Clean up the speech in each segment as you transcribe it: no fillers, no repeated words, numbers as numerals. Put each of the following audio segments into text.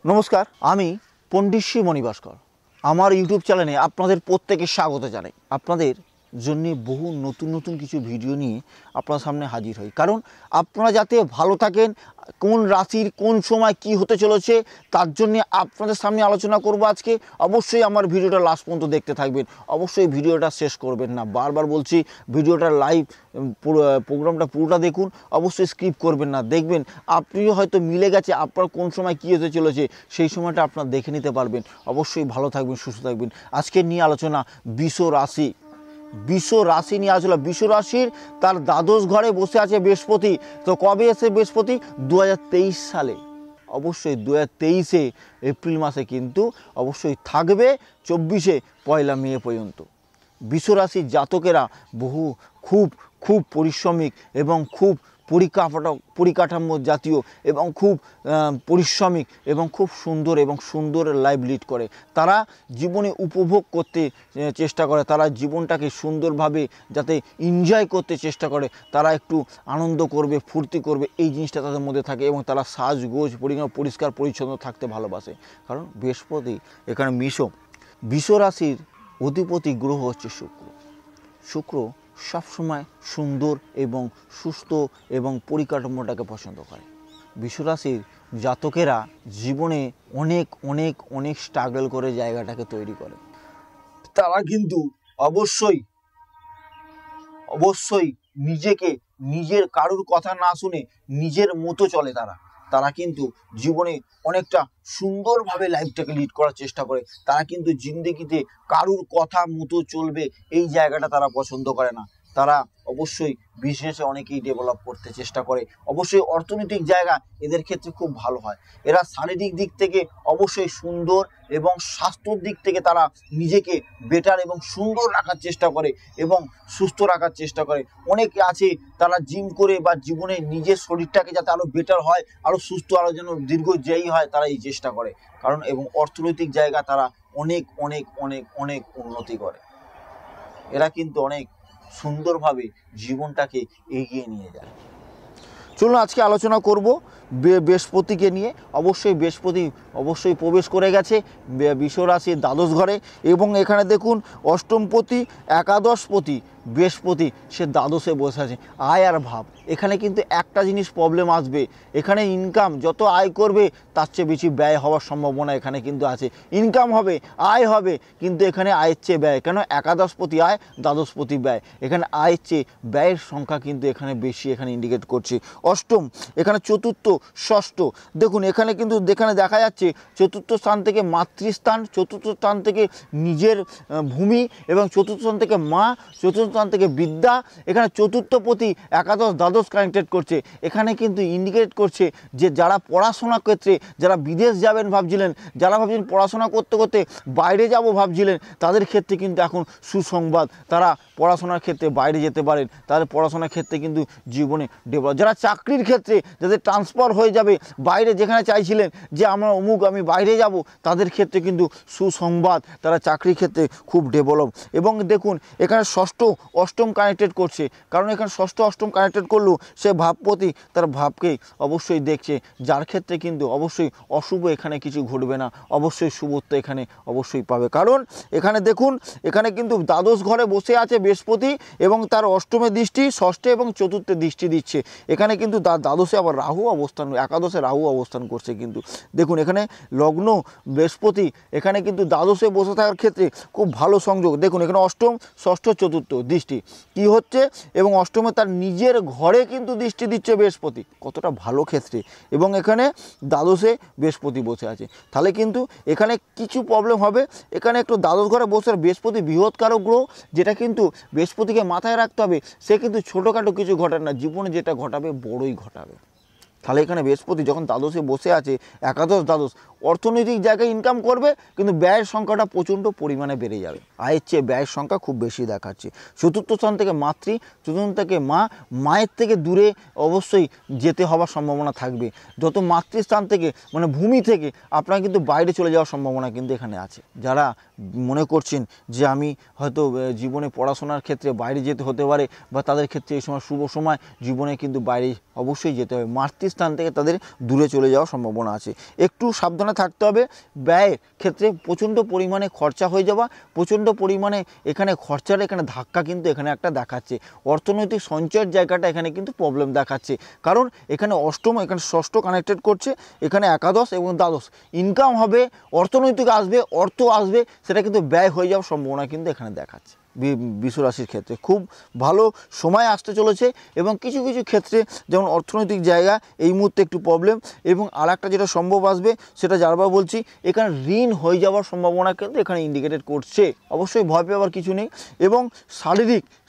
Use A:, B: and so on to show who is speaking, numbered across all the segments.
A: নমস্কার, আমি পণ্ডিত শ্রী মণি ভাস্কর। আমার ইউটিউব চ্যানেলে আপনাদের প্রত্যেকে স্বাগত জানাই। আপনাদের জন্য বহু নতুন নতুন কিছু ভিডিও নিয়ে আপনার সামনে হাজির হই, কারণ আপনারা যাতে ভালো থাকেন, কোন রাশির কোন সময় কি হতে চলেছে তার জন্য আপনাদের সামনে আলোচনা করব আজকে। অবশ্যই আমার ভিডিওটা লাস্ট পর্যন্ত দেখতে থাকবেন, অবশ্যই ভিডিওটা শেষ করবেন না। বারবার বলছি, ভিডিওটা লাইভ প্রোগ্রামটা পুরোটা দেখুন, অবশ্যই স্কিপ করবেন না। দেখবেন আপনিও হয়তো মিলে গেছে আপনার কোন সময় কী হতে চলেছে, সেই সময়টা আপনার দেখে নিতে পারবেন। অবশ্যই ভালো থাকবেন, সুস্থ থাকবেন। আজকে নিয়ে আলোচনা বৃষ রাশি। বৃষ রাশি নিয়ে আলোচনা। বৃষ রাশির তার দ্বাদশ ঘরে বসে আছে বৃহস্পতি। তো কবে এসে বৃহস্পতি? 2023 সালে। অবশ্যই 2023 এপ্রিল মাসে কিন্তু অবশ্যই থাকবে 24 পয়লা মে পর্যন্ত। বৃষ রাশির জাতকেরা খুব খুব পরিশ্রমিক এবং খুব পরিকাঠামো জাতীয় এবং খুব পরিশ্রমিক এবং খুব সুন্দর লাইফ লিড করে। তারা জীবনে উপভোগ করতে চেষ্টা করে, তারা জীবনটাকে সুন্দরভাবে যাতে এনজয় করতে চেষ্টা করে, তারা একটু আনন্দ করবে, ফুর্তি করবে, এই জিনিসটা তাদের মধ্যে থাকে। এবং তারা সাজগোজ পরিষ্কার পরিচ্ছন্ন থাকতে ভালোবাসে, কারণ বৃহস্পতি এখানে বৃষ রাশির অধিপতি গ্রহ হচ্ছে শুক্র সবসময় সুন্দর এবং সুস্থ এবং পরিকাঠামোটাকে পছন্দ করে। বৃষ রাশির জাতকেরা জীবনে অনেক অনেক অনেক স্ট্রাগল করে জায়গাটাকে তৈরি করে। তারা কিন্তু অবশ্যই নিজের কারুর কথা না শুনে নিজের মতো চলে। তারা কিন্তু জীবনে অনেকটা সুন্দরভাবে লাইফটাকে লিড করার চেষ্টা করে। তারা কিন্তু জিন্দেগিতে কারুর কথা মতো চলবে এই জায়গাটা তারা পছন্দ করে না। তারা অবশ্যই বিজনেসে অনেকেই ডেভেলপ করতে চেষ্টা করে। অবশ্যই অর্থনৈতিক জায়গা এদের ক্ষেত্রে খুব ভালো হয়। এরা শারীরিক দিক থেকে অবশ্যই সুন্দর এবং স্বাস্থ্যর দিক থেকে তারা নিজেকে বেটার এবং সুন্দর রাখার চেষ্টা করে এবং সুস্থ রাখার চেষ্টা করে। অনেকে আছে তারা জিম করে বা জীবনে নিজের শরীরটাকে যাতে আরও বেটার হয়, আরও সুস্থ, আরও যেন দীর্ঘজয়ী হয়, তারা এই চেষ্টা করে। কারণ এবং অর্থনৈতিক জায়গা তারা অনেক অনেক অনেক অনেক উন্নতি করে। এরা কিন্তু অনেক সুন্দরভাবে জীবনটাকে এগিয়ে নিয়ে যায়। চলুন আজকে আলোচনা করব বৃহস্পতিকে নিয়ে। বৃহস্পতি প্রবেশ করে গেছে বৃষ রাশির দ্বাদশ ঘরে, এবং এখানে দেখুন অষ্টমপতি একাদশপতি বৃহস্পতি সে দ্বাদশে বসে আছে। আয় আর ভাব, এখানে কিন্তু একটা জিনিস প্রবলেম আসবে। এখানে ইনকাম যত আয় করবে তার চেয়ে বেশি ব্যয় হওয়ার সম্ভাবনা এখানে কিন্তু আছে। ইনকাম হবে, আয় হবে, কিন্তু এখানে আয়ের চেয়ে ব্যয়। কেন? একাদশপতি আয়, দ্বাদশপতি ব্যয়। এখানে আয়ের চেয়ে ব্যয়ের সংখ্যা কিন্তু এখানে বেশি এখানে ইন্ডিকেট করছে। অষ্টম, এখানে চতুর্থ, ষষ্ঠ। দেখুন এখানে কিন্তু দেখা যাচ্ছে চতুর্থ স্থান থেকে মাতৃস্থান, চতুর্থ স্থান থেকে নিজের ভূমি, এবং চতুর্থ স্থান থেকে মা, চতুর্থ স্থান থেকে বিদ্যা। এখানে চতুর্থপতি একাদশ দ্বাদশ কানেক্টেড করছে। এখানে কিন্তু ইন্ডিকেট করছে যে যারা পড়াশোনার ক্ষেত্রে, যারা বিদেশ যাবেন ভাবছিলেন, যারা ভাবছিলেন পড়াশোনা করতে করতে বাইরে যাব ভাবছিলেন, তাদের ক্ষেত্রে কিন্তু এখন সুসংবাদ। তারা পড়াশোনার ক্ষেত্রে বাইরে যেতে পারেন, তাদের পড়াশোনার ক্ষেত্রে কিন্তু জীবনে ডেভেলপ। যারা চাকরির ক্ষেত্রে যাদের ট্রান্সফার হয়ে যাবে বাইরে, যেখানে চাইছিলেন যে আমি বাইরে যাব, তাদের ক্ষেত্রে কিন্তু সুসংবাদ। তারা চাকরির ক্ষেত্রে খুব ডেভেলপ। এবং দেখুন এখানে ষষ্ঠ অষ্টম কানেক্টেড করছে, কারণ এখানে ষষ্ঠ অষ্টম কানেক্টেড করলেও সে ভাবপতি তার ভাবকেই অবশ্যই দেখছে, যার ক্ষেত্রে কিন্তু অবশ্যই অশুভ এখানে কিছু ঘটবে না, অবশ্যই শুভত্ব এখানে অবশ্যই পাবে। কারণ এখানে দেখুন এখানে কিন্তু দ্বাদশ ঘরে বসে আছে বৃহস্পতি, এবং তার অষ্টমে দৃষ্টি, ষষ্ঠে এবং চতুর্থে দৃষ্টি দিচ্ছে। এখানে কিন্তু তার দ্বাদশে আবার একাদশে রাহু অবস্থান করছে। কিন্তু দেখুন এখানে লগ্ন বৃহস্পতি, এখানে কিন্তু দ্বাদশে বসে থাকার ক্ষেত্রে খুব ভালো সংযোগ। দেখুন এখানে অষ্টম, ষষ্ঠ, চতুর্থ দৃষ্টি কি হচ্ছে, এবং অষ্টমে তার নিজের ঘরে কিন্তু দৃষ্টি দিচ্ছে বৃহস্পতি, কতটা ভালো ক্ষেত্রে। এবং এখানে দ্বাদশে বৃহস্পতি বসে আছে। তাহলে কিন্তু এখানে কিছু প্রবলেম হবে। এখানে একটু দ্বাদশ ঘরে বসে বৃহস্পতি বৃহৎকারক গ্রহ, যেটা কিন্তু বৃহস্পতিকে মাথায় রাখতে হবে। সে কিন্তু ছোটোখাটো কিছু ঘটায় না, জীবনে যেটা ঘটাবে বড়ই ঘটাবে। তাহলে এখানে বৃহস্পতি যখন দ্বাদশে বসে আছে, একাদশ দ্বাদশ, অর্থনৈতিক জায়গায় ইনকাম করবে, কিন্তু ব্যয়ের সংখ্যাটা প্রচণ্ড পরিমাণে বেড়ে যাবে। আয়ের চেয়ে ব্যয়ের সংখ্যা খুব বেশি দেখাচ্ছে। চতুর্থ স্থান থেকে চতুর্থ থেকে মায়ের থেকে দূরে অবশ্যই যেতে হওয়ার সম্ভাবনা থাকবে। যত মাতৃস্থান থেকে ভূমি থেকে আপনার কিন্তু বাইরে চলে যাওয়ার সম্ভাবনা কিন্তু এখানে আছে। যারা মনে করছেন যে আমি হয়তো জীবনে পড়াশোনার ক্ষেত্রে বাইরে যেতে হতে পারে, বা তাদের ক্ষেত্রে এই সময় শুভ সময়, জীবনে কিন্তু বাইরে অবশ্যই যেতে হবে, মাতৃস্থান থেকে তাদের দূরে চলে যাওয়ার সম্ভাবনা আছে। একটু সাবধানে থাকতে হবে। ব্যয়ের ক্ষেত্রে প্রচণ্ড পরিমাণে খরচা হয়ে যাওয়া, প্রচণ্ড পরিমাণে এখানে খরচার এখানে ধাক্কা কিন্তু এখানে একটা দেখাচ্ছে। অর্থনৈতিক সঞ্চয়ের জায়গাটা এখানে কিন্তু প্রবলেম দেখাচ্ছে, কারণ এখানে অষ্টম, এখানে ষষ্ঠ কানেক্টেড করছে, এখানে একাদশ এবং দ্বাদশ। ইনকাম হবে, অর্থনৈতিক আসবে, অর্থ আসবে, সেটা কিন্তু ব্যয় হয়ে যাওয়ার সম্ভাবনা কিন্তু এখানে দেখাচ্ছে। বৃষ রাশির ক্ষেত্রে খুব ভালো সময় আসতে চলেছে, এবং কিছু কিছু ক্ষেত্রে যেমন অর্থনৈতিক জায়গা এই মুহূর্তে একটু প্রবলেম, এবং আর একটা যেটা সম্ভব আসবে সেটা যারবার বলছি, এখানে ঋণ হয়ে যাওয়ার সম্ভাবনা কিন্তু এখানে ইন্ডিকেটেড করছে। অবশ্যই ভয় পাওয়ার কিছু নেই। এবং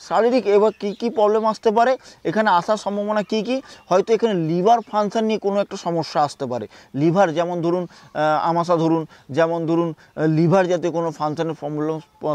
A: শারীরিক এবার কী প্রবলেম আসতে পারে, এখানে আসার সম্ভাবনা কী, হয়তো এখানে লিভার ফাংশন নিয়ে কোনো একটা সমস্যা আসতে পারে। লিভার যেমন ধরুন আমাশা ধরুন, যেমন ধরুন লিভার জাতীয় কোনো ফাংশনের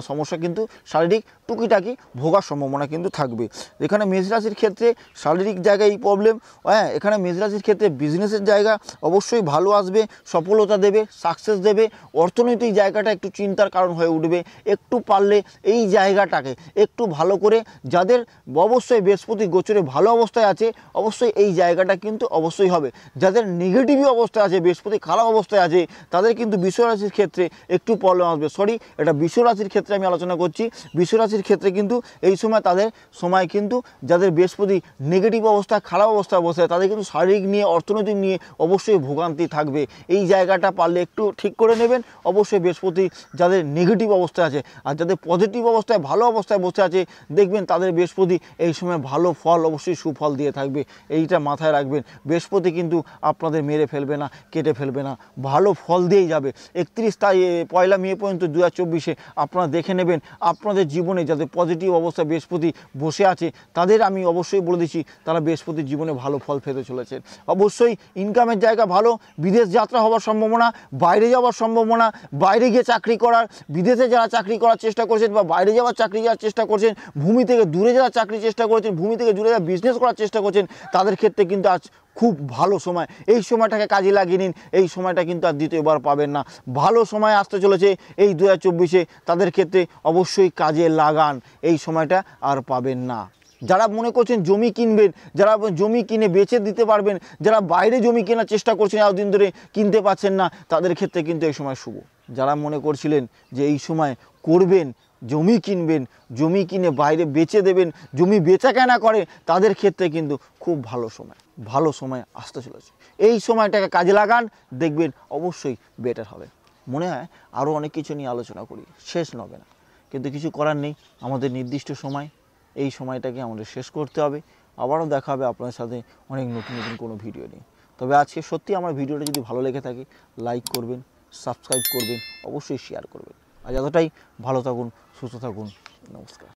A: সমস্যা কিন্তু শারীরিক টুকিটাকি ভোগার সম্ভাবনা কিন্তু থাকবে। এখানে মেষ রাশির ক্ষেত্রে শারীরিক জায়গায় এই প্রবলেম। হ্যাঁ, এখানে মেষ রাশির ক্ষেত্রে বিজনেসের জায়গা অবশ্যই ভালো আসবে, সফলতা দেবে, সাকসেস দেবে। অর্থনৈতিক জায়গাটা একটু চিন্তার কারণ হয়ে উঠবে। একটু পারলে এই জায়গাটাকে একটু ভালো করে, যাদের অবশ্যই বৃহস্পতি গোচরে ভালো অবস্থায় আছে, অবশ্যই এই জায়গাটা কিন্তু অবশ্যই হবে। যাদের নেগেটিভ অবস্থায় আছে, বৃহস্পতি খারাপ অবস্থায় আছে, তাদের কিন্তু বৃষ রাশির ক্ষেত্রে একটু প্রবলেম আসবে। সরি, এটা বৃষ রাশির ক্ষেত্রে আমি আলোচনা করছি। বৃষ রাশির ক্ষেত্রে কিন্তু এই সময় তাদের সময় কিন্তু, যাদের বৃহস্পতি নেগেটিভ অবস্থায়, খারাপ অবস্থায় বসে, তাদের কিন্তু শারীরিক নিয়ে, অর্থনৈতিক নিয়ে অবশ্যই ভোগান্তি থাকবে। এই জায়গাটা পারলে একটু ঠিক করে নেবেন। অবশ্যই বৃহস্পতি যাদের নেগেটিভ অবস্থায় আছে, আর যাদের পজিটিভ অবস্থায়, ভালো অবস্থায় বসে আছে, দেখবেন তাদের বৃহস্পতি এই সময় ভালো ফল, অবশ্যই সুফল দিয়ে থাকবে। এইটা মাথায় রাখবেন। বৃহস্পতি কিন্তু আপনাদের মেরে ফেলবে না, কেটে ফেলবে না, ভালো ফল দিয়েই যাবে। 31 মে পর্যন্ত 2024 আপনারা দেখে নেবেন আপনাদের জীবনে যাদের পজিটিভ অবস্থায় বৃহস্পতি বসে আছে, তাদের আমি অবশ্যই বলে দিচ্ছি, তারা বৃহস্পতির জীবনে ভালো ফল পেতে চলেছেন। অবশ্যই ইনকামের জায়গা ভালো, বিদেশ যাত্রা হওয়ার সম্ভাবনা, বাইরে যাওয়ার সম্ভাবনা, বাইরে গিয়ে চাকরি করার, বিদেশে যারা চাকরি করার চেষ্টা করছেন বা বাইরে যাওয়ার চাকরি যাওয়ার চেষ্টা করছেন, ভূমি থেকে দূরে যাওয়ার চাকরি চেষ্টা করছেন, ভূমি থেকে দূরে যাওয়ার বিজনেস করার চেষ্টা করছেন, তাদের ক্ষেত্রে কিন্তু আজ খুব ভালো সময়। এই সময়টাকে কাজে লাগিয়ে নিন। এই সময়টা কিন্তু আর দ্বিতীয়বার পাবেন না। ভালো সময় আসতে চলেছে এই 2024-এ, তাদের ক্ষেত্রে অবশ্যই কাজে লাগান। এই সময়টা আর পাবেন না। যারা মনে করছেন জমি কিনবেন, যারা জমি কিনে বেচে দিতে পারবেন, যারা বাইরে জমি কেনার চেষ্টা করছেন, এতদিন ধরে কিনতে পারছেন না, তাদের ক্ষেত্রে কিন্তু এই সময় শুভ। যারা মনে করছিলেন যে এই সময় করবেন, জমি কিনবেন, জমি কিনে বাইরে বেচে দেবেন, জমি বেচা কেনা করে, তাদের ক্ষেত্রে কিন্তু খুব ভালো সময় আসতে চলেছে। এই সময়টাকে কাজে লাগান, দেখবেন অবশ্যই বেটার হবে। মনে হয় আরও অনেক কিছু নিয়ে আলোচনা করি, শেষ হবে না, কিন্তু কিছু করার নেই। আমাদের নির্দিষ্ট সময়, এই সময়টাকে আমাদের শেষ করতে হবে। আবারও দেখা হবে আপনাদের সাথে অনেক নতুন কোনো ভিডিও নিয়ে। তবে আজকে সত্যি আমার ভিডিওটা যদি ভালো লেগে থাকে, লাইক করবেন, সাবস্ক্রাইব করবেন, অবশ্যই শেয়ার করবেন। আজ এতটাই। ভালো থাকুন, সুস্থ থাকুন, নমস্কার।